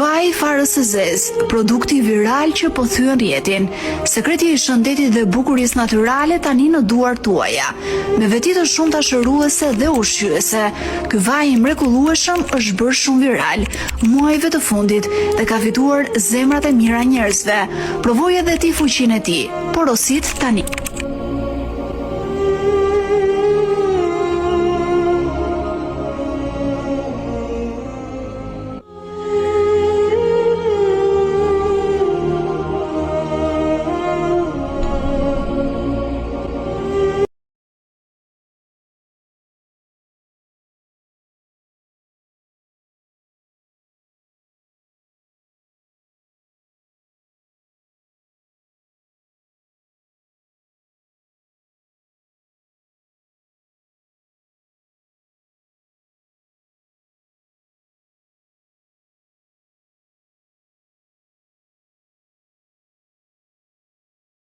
Vaj farës së zezë, produkti viral që po thyen rjetin. Sekreti i shëndetit dhe bukurisë natyrale tani në duart tuaja. Me veti të shumta shëruese dhe ushqyese, ky vaj i mrekullueshëm është bërë shumë viral muajve të fundit dhe ka fituar zemrat e mira njerëzve. Provoj edhe ti fuqinë e tij. Porosit tani.